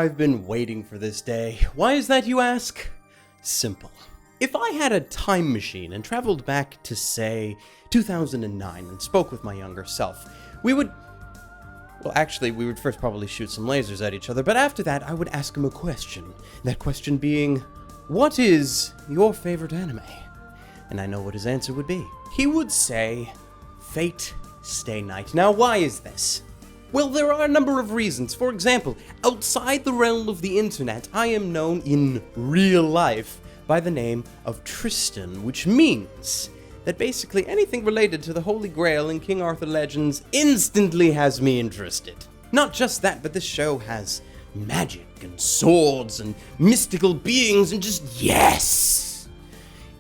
I've been waiting for this day. Why is that, you ask? Simple. If I had a time machine and traveled back to, say, 2009 and spoke with my younger self, we would first probably shoot some lasers at each other, but after that, I would ask him a question. That question being, what is your favorite anime? And I know what his answer would be. He would say, Fate Stay Night. Now, why is this? Well, there are a number of reasons. For example, outside the realm of the internet, I am known in real life by the name of Tristan, which means that basically anything related to the Holy Grail and King Arthur legends instantly has me interested. Not just that, but this show has magic and swords and mystical beings and just yes!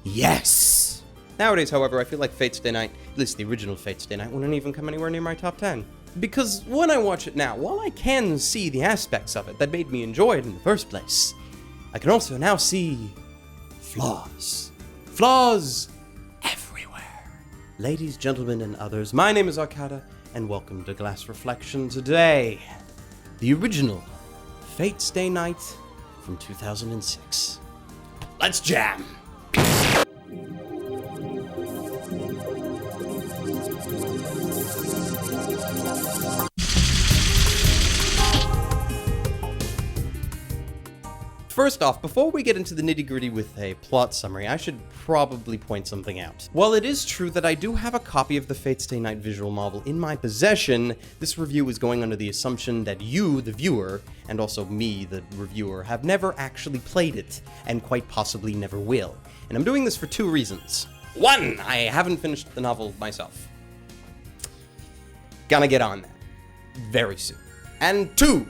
Yes! Nowadays, however, I feel like Fate Stay Night, at least the original Fate Stay Night, wouldn't even come anywhere near my top 10. Because when I watch it now, while I can see the aspects of it that made me enjoy it in the first place, I can also now see flaws. Flaws everywhere. Ladies, gentlemen, and others, my name is Arcada, and welcome to Glass Reflection. Today, the original Fate Stay Night from 2006. Let's jam! First off, before we get into the nitty-gritty with a plot summary, I should probably point something out. While it is true that I do have a copy of the Fate Stay Night visual novel in my possession, this review is going under the assumption that you, the viewer, and also me, the reviewer, have never actually played it, and quite possibly never will. And I'm doing this for two reasons. One, I haven't finished the novel myself. Gonna get on that very soon. And two,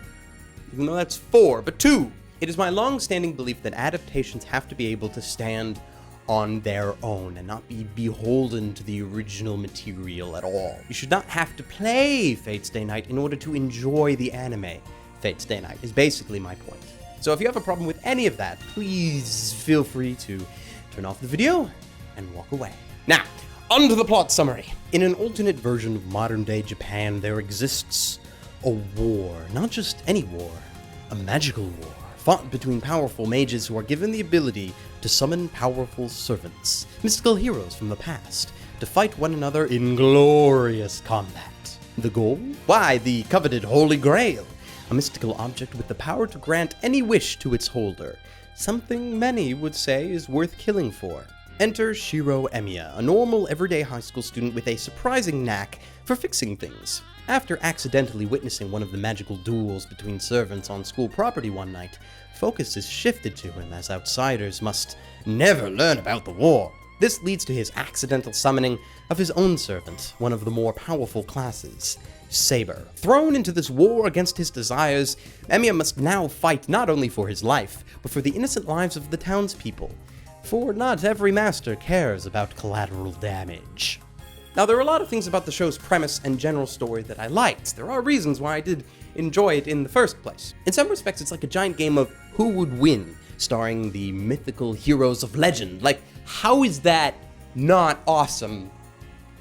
even though that's four, but two, it is my long-standing belief that adaptations have to be able to stand on their own and not be beholden to the original material at all. You should not have to play Fate Stay Night in order to enjoy the anime. Fate Stay Night is basically my point. So if you have a problem with any of that, please feel free to turn off the video and walk away. Now, on to the plot summary. In an alternate version of modern-day Japan, there exists a war. Not just any war, a magical war. Fought between powerful mages who are given the ability to summon powerful servants, mystical heroes from the past, to fight one another in glorious combat. The goal? Why, the coveted Holy Grail, a mystical object with the power to grant any wish to its holder, something many would say is worth killing for. Enter Shiro Emiya, a normal, everyday high school student with a surprising knack for fixing things. After accidentally witnessing one of the magical duels between servants on school property one night, focus is shifted to him as outsiders must never learn about the war. This leads to his accidental summoning of his own servant, one of the more powerful classes, Saber. Thrown into this war against his desires, Emiya must now fight not only for his life, but for the innocent lives of the townspeople. For not every master cares about collateral damage. Now, there are a lot of things about the show's premise and general story that I liked. There are reasons why I did enjoy it in the first place. In some respects, it's like a giant game of who would win, starring the mythical heroes of legend. Like, how is that not awesome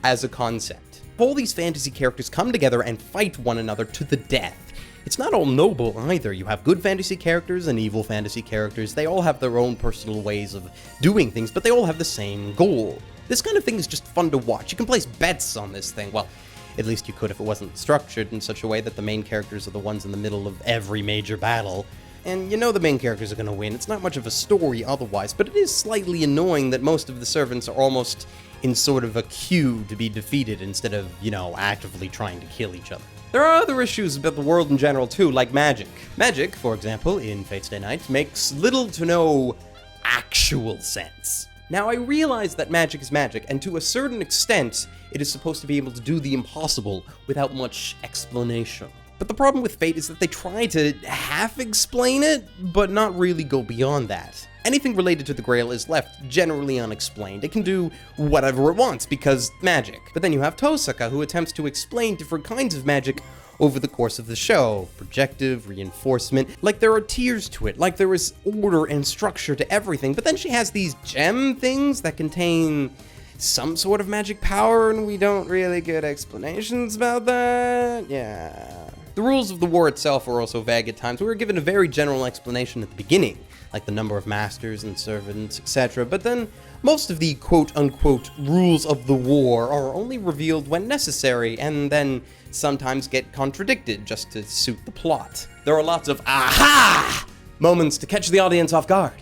as a concept? All these fantasy characters come together and fight one another to the death. It's not all noble either. You have good fantasy characters and evil fantasy characters. They all have their own personal ways of doing things, but they all have the same goal. This kind of thing is just fun to watch. You can place bets on this thing. Well, at least you could if it wasn't structured in such a way that the main characters are the ones in the middle of every major battle. And you know the main characters are going to win. It's not much of a story otherwise, but it is slightly annoying that most of the servants are almost in sort of a queue to be defeated instead of, actively trying to kill each other. There are other issues about the world in general too, like magic. Magic, for example, in Fate Stay Night, makes little to no actual sense. Now, I realize that magic is magic, and to a certain extent, it is supposed to be able to do the impossible without much explanation. But the problem with Fate is that they try to half-explain it, but not really go beyond that. Anything related to the Grail is left generally unexplained. It can do whatever it wants, because magic. But then you have Tosaka, who attempts to explain different kinds of magic over the course of the show. Projective, reinforcement, like there are tiers to it, like there is order and structure to everything, but then she has these gem things that contain some sort of magic power, and we don't really get explanations about that. Yeah. The rules of the war itself are also vague at times. We were given a very general explanation at the beginning, like the number of masters and servants, etc., but then most of the quote-unquote rules of the war are only revealed when necessary, and then sometimes get contradicted just to suit the plot. There are lots of aha moments to catch the audience off guard.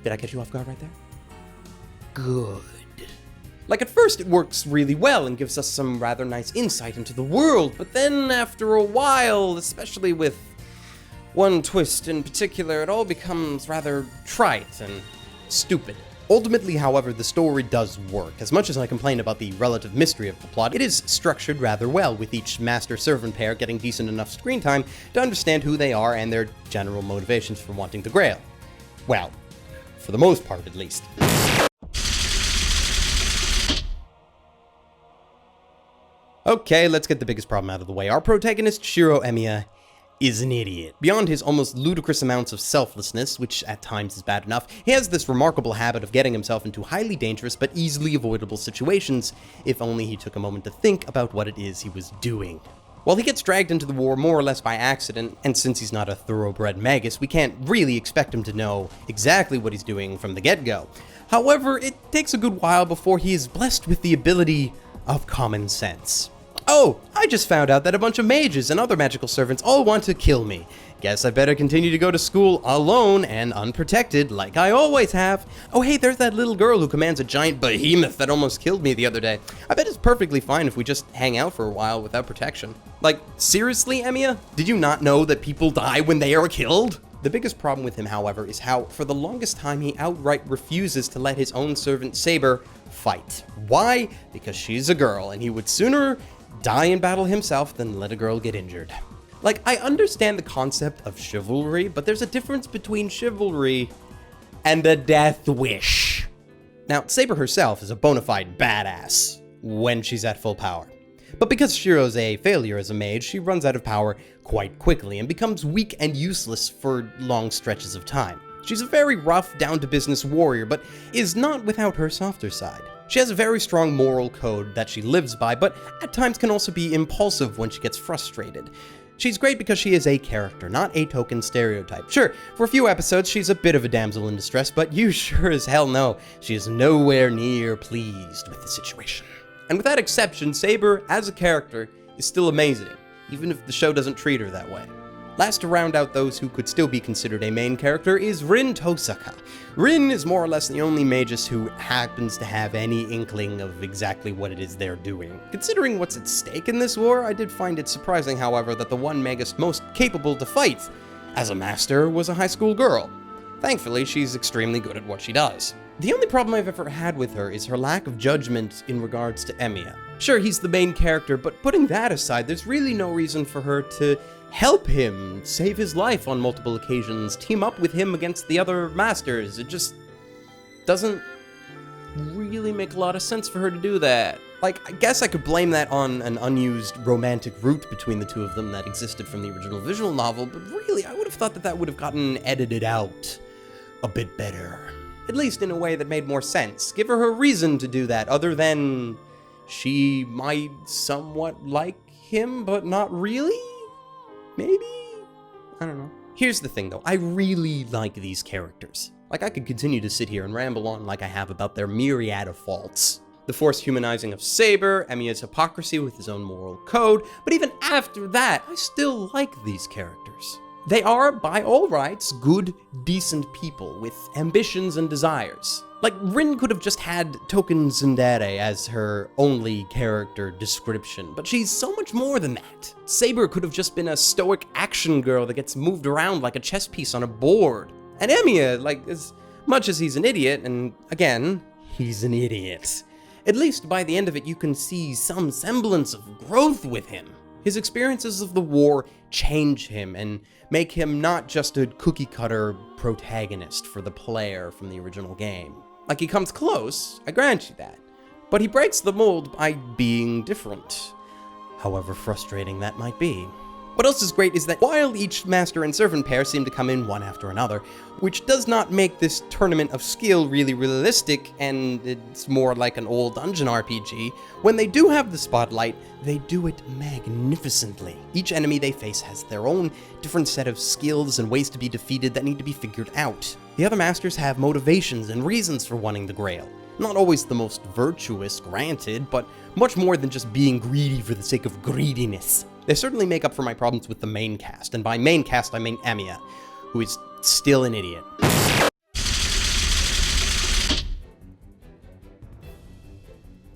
Did I catch you off guard right there? Good. Like, at first it works really well and gives us some rather nice insight into the world, but then after a while, especially with one twist in particular, it all becomes rather trite and stupid. Ultimately, however, the story does work. As much as I complain about the relative mystery of the plot, it is structured rather well, with each master-servant pair getting decent enough screen time to understand who they are and their general motivations for wanting the Grail. Well, for the most part, at least. Okay, let's get the biggest problem out of the way. Our protagonist, Shiro Emiya, is an idiot. Beyond his almost ludicrous amounts of selflessness, which at times is bad enough, he has this remarkable habit of getting himself into highly dangerous but easily avoidable situations, if only he took a moment to think about what it is he was doing. While he gets dragged into the war more or less by accident, and since he's not a thoroughbred magus, we can't really expect him to know exactly what he's doing from the get-go. However, it takes a good while before he is blessed with the ability of common sense. Oh, I just found out that a bunch of mages and other magical servants all want to kill me. Guess I better continue to go to school alone and unprotected, like I always have. Oh hey, there's that little girl who commands a giant behemoth that almost killed me the other day. I bet it's perfectly fine if we just hang out for a while without protection. Like, seriously, Emiya? Did you not know that people die when they are killed? The biggest problem with him, however, is how, for the longest time, he outright refuses to let his own servant Saber fight. Why? Because she's a girl, and he would sooner die in battle himself than let a girl get injured. Like, I understand the concept of chivalry, but there's a difference between chivalry and the death wish. Now, Saber herself is a bona fide badass when she's at full power. But because Shiro's a failure as a mage, she runs out of power quite quickly and becomes weak and useless for long stretches of time. She's a very rough, down-to-business warrior, but is not without her softer side. She has a very strong moral code that she lives by, but at times can also be impulsive when she gets frustrated. She's great because she is a character, not a token stereotype. Sure, for a few episodes she's a bit of a damsel in distress, but you sure as hell know she is nowhere near pleased with the situation. And with that exception, Saber, as a character, is still amazing, even if the show doesn't treat her that way. Last to round out those who could still be considered a main character is Rin Tosaka. Rin is more or less the only magus who happens to have any inkling of exactly what it is they're doing. Considering what's at stake in this war, I did find it surprising, however, that the one magus most capable to fight as a master was a high school girl. Thankfully, she's extremely good at what she does. The only problem I've ever had with her is her lack of judgment in regards to Emiya. Sure, he's the main character, but putting that aside, there's really no reason for her to help him save his life on multiple occasions, team up with him against the other masters. It just doesn't really make a lot of sense for her to do that. Like, I guess I could blame that on an unused romantic route between the two of them that existed from the original visual novel, but really, I would have thought that that would have gotten edited out a bit better. At least in a way that made more sense. Give her a reason to do that, other than she might somewhat like him, but not really? Maybe? I don't know. Here's the thing, though. I really like these characters. Like, I could continue to sit here and ramble on like I have about their myriad of faults. The forced humanizing of Saber, Emiya's hypocrisy with his own moral code, but even after that, I still like these characters. They are, by all rights, good, decent people with ambitions and desires. Like, Rin could have just had Token Tsundere as her only character description, but she's so much more than that. Saber could have just been a stoic action girl that gets moved around like a chess piece on a board. And Emiya, like, as much as he's an idiot, and again, he's an idiot, at least by the end of it you can see some semblance of growth with him. His experiences of the war change him and make him not just a cookie-cutter protagonist for the player from the original game. Like, he comes close, I grant you that, but he breaks the mold by being different, however frustrating that might be. What else is great is that while each master and servant pair seem to come in one after another, which does not make this tournament of skill really realistic, and it's more like an old dungeon RPG, when they do have the spotlight, they do it magnificently. Each enemy they face has their own different set of skills and ways to be defeated that need to be figured out. The other masters have motivations and reasons for wanting the Grail. Not always the most virtuous, granted, but much more than just being greedy for the sake of greediness. They certainly make up for my problems with the main cast, and by main cast I mean Emiya, who is still an idiot.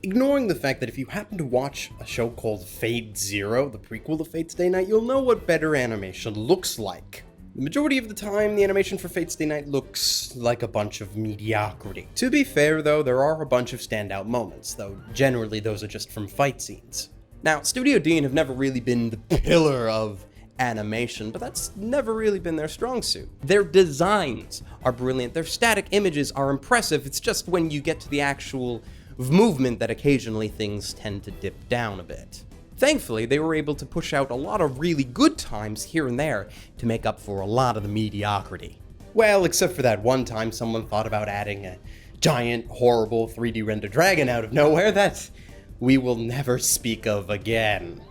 Ignoring the fact that if you happen to watch a show called Fate Zero, the prequel to Fate Stay Night, you'll know what better animation looks like. The majority of the time, the animation for Fate Stay Night looks like a bunch of mediocrity. To be fair though, there are a bunch of standout moments, though generally those are just from fight scenes. Now, Studio Dean have never really been the pillar of animation, but that's never really been their strong suit. Their designs are brilliant, their static images are impressive, it's just when you get to the actual movement that occasionally things tend to dip down a bit. Thankfully, they were able to push out a lot of really good times here and there to make up for a lot of the mediocrity. Well, except for that one time someone thought about adding a giant, horrible 3D rendered dragon out of nowhere that we will never speak of again.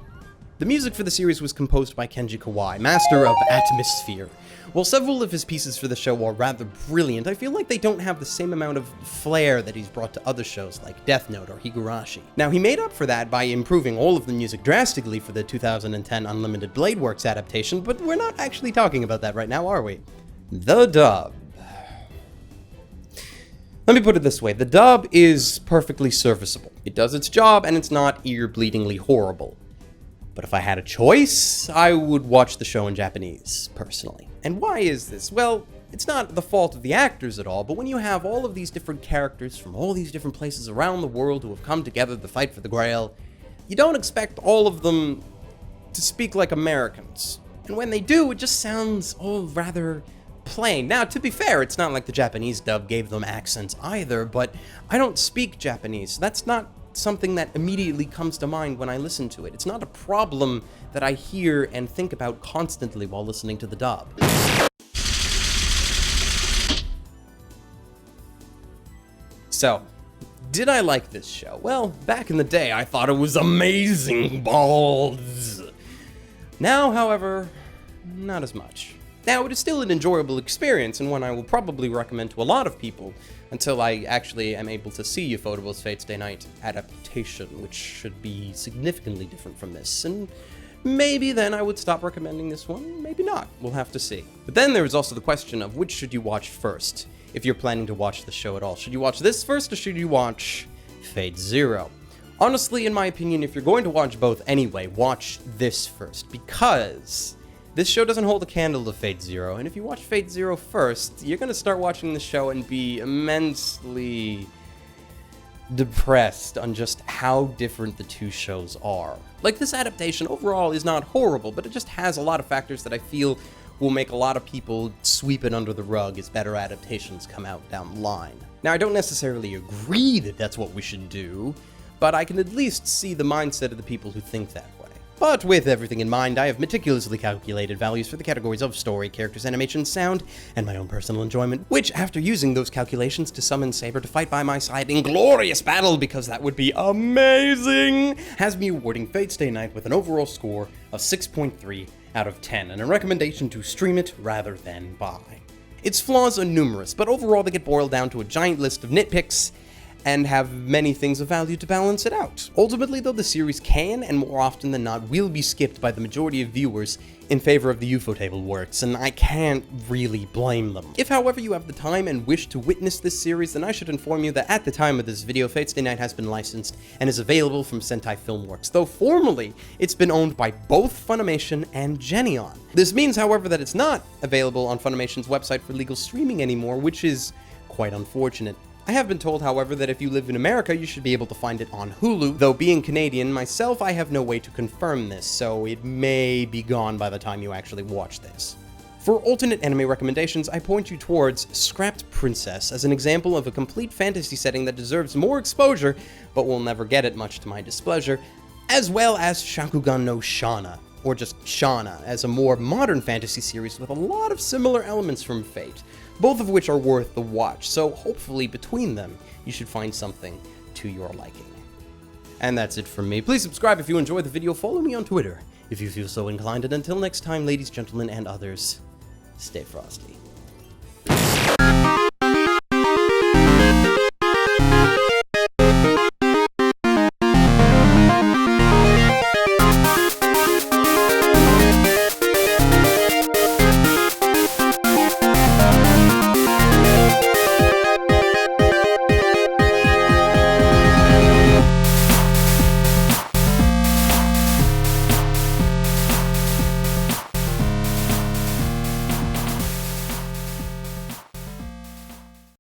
The music for the series was composed by Kenji Kawai, master of Atmosphere. While several of his pieces for the show are rather brilliant, I feel like they don't have the same amount of flair that he's brought to other shows like Death Note or Higurashi. Now, he made up for that by improving all of the music drastically for the 2010 Unlimited Blade Works adaptation, but we're not actually talking about that right now, are we? The dub. Let me put it this way, the dub is perfectly serviceable. It does its job, and it's not ear-bleedingly horrible. But if I had a choice, I would watch the show in Japanese, personally. And why is this? Well, it's not the fault of the actors at all, but when you have all of these different characters from all these different places around the world who have come together to fight for the Grail, you don't expect all of them to speak like Americans. And when they do, it just sounds all rather plain. Now, to be fair, it's not like the Japanese dub gave them accents either, but I don't speak Japanese, so that's not something that immediately comes to mind when I listen to it. It's not a problem that I hear and think about constantly while listening to the dub. So, did I like this show? Well, back in the day, I thought it was amazing balls. Now, however, not as much. Now, it is still an enjoyable experience, and one I will probably recommend to a lot of people until I actually am able to see Ufotable's Fate Stay Night adaptation, which should be significantly different from this, and maybe then I would stop recommending this one, maybe not, we'll have to see. But then there is also the question of which should you watch first, if you're planning to watch the show at all. Should you watch this first, or should you watch Fate Zero? Honestly, in my opinion, if you're going to watch both anyway, watch this first, because this show doesn't hold a candle to Fate Zero, and if you watch Fate Zero first, you're gonna start watching the show and be immensely depressed on just how different the two shows are. Like, this adaptation overall is not horrible, but it just has a lot of factors that I feel will make a lot of people sweep it under the rug as better adaptations come out down the line. Now, I don't necessarily agree that that's what we should do, but I can at least see the mindset of the people who think that way. But with everything in mind, I have meticulously calculated values for the categories of story, characters, animation, sound, and my own personal enjoyment, which, after using those calculations to summon Saber to fight by my side in glorious battle, because that would be amazing, has me awarding Fate Stay Night with an overall score of 6.3 out of 10, and a recommendation to stream it rather than buy. Its flaws are numerous, but overall they get boiled down to a giant list of nitpicks, and have many things of value to balance it out. Ultimately though, the series can, and more often than not, will be skipped by the majority of viewers in favor of the Ufotable works, and I can't really blame them. If however you have the time and wish to witness this series, then I should inform you that at the time of this video, Fate Stay Night has been licensed and is available from Sentai Filmworks, though formerly it's been owned by both Funimation and Geneon. This means, however, that it's not available on Funimation's website for legal streaming anymore, which is quite unfortunate. I have been told, however, that if you live in America, you should be able to find it on Hulu, though being Canadian myself, I have no way to confirm this, so it may be gone by the time you actually watch this. For alternate anime recommendations, I point you towards Scrapped Princess as an example of a complete fantasy setting that deserves more exposure, but will never get it much to my displeasure, as well as Shakugan no Shana, or just Shauna as a more modern fantasy series with a lot of similar elements from Fate, both of which are worth the watch, so hopefully between them you should find something to your liking. And that's it from me. Please subscribe if you enjoyed the video, follow me on Twitter if you feel so inclined, and until next time, ladies, gentlemen, and others, stay frosty.